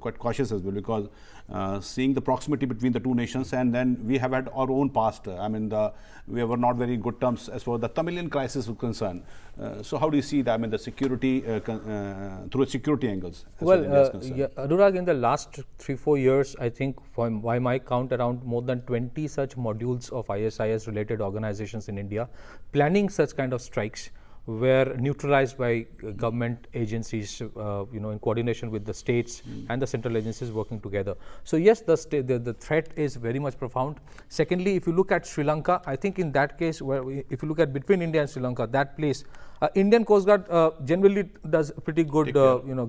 quite cautious as well, because seeing the proximity between the two nations, and then we have had our own past. I mean, we were not very good terms as far as the Tamilian crisis was concerned. So how do you see that? I mean, the security through security angles. Well, Anurag, in the last 3-4 years, I think by my count, around more than 20 such modules of ISIS related organizations in India planning such kind of strikes were neutralized by government agencies, in coordination with the states and the central agencies working together. So yes, the threat is very much profound. Secondly, if you look at Sri Lanka, I think in that case, if you look at between India and Sri Lanka, that place, Indian Coast Guard generally does pretty good,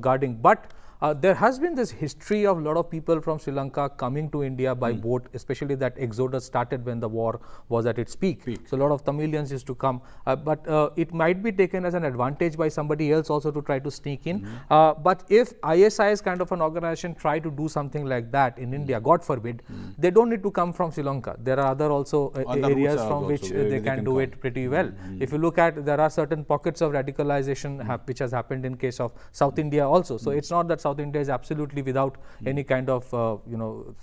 guarding, but there has been this history of a lot of people from Sri Lanka coming to India by boat, especially that exodus started when the war was at its peak. So a lot of Tamilians used to come, but it might be taken as an advantage by somebody else also to try to sneak in. But if ISIS kind of an organization try to do something like that in India, God forbid, they don't need to come from Sri Lanka. There are other also areas from which they can do it pretty well. If you look at, there are certain pockets of radicalization which has happened in case of South India also. So it's not that South India is absolutely without any kind of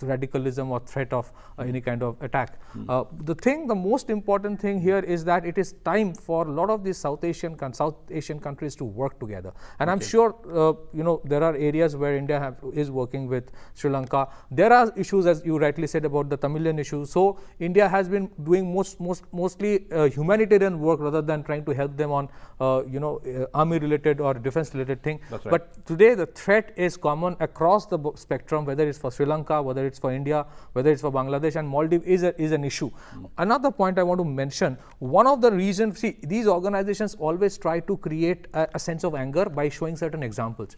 radicalism or threat of any kind of attack. The most important thing here is that it is time for a lot of these South Asian countries to work together. And I'm sure there are areas where India is working with Sri Lanka. There are issues, as you rightly said, about the Tamilian issue. So India has been doing mostly humanitarian work rather than trying to help them on army related or defense related thing. Right. But today the threat is common across the spectrum, whether it's for Sri Lanka, whether it's for India, whether it's for Bangladesh, and Maldives is an issue. Another point I want to mention, one of the reasons, see, these organizations always try to create a sense of anger by showing certain examples.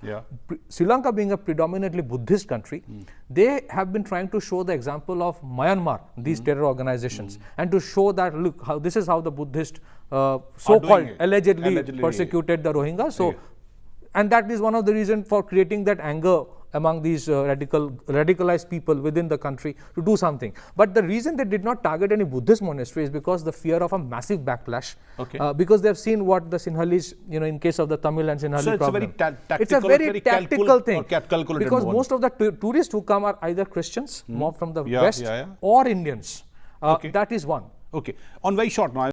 Sri Lanka being a predominantly Buddhist country, they have been trying to show the example of Myanmar, these terror organizations, and to show that, look, this is how the Buddhist so-called allegedly persecuted the Rohingyas. So, and that is one of the reasons for creating that anger among these radicalized people within the country to do something. But the reason they did not target any Buddhist monastery is because the fear of a massive backlash. Because they have seen what the Sinhalese, in case of the Tamil and Sinhali problem. It's a very tactical thing. Because most of the tourists who come are either Christians, more from the West, or Indians. That is one. On very short now.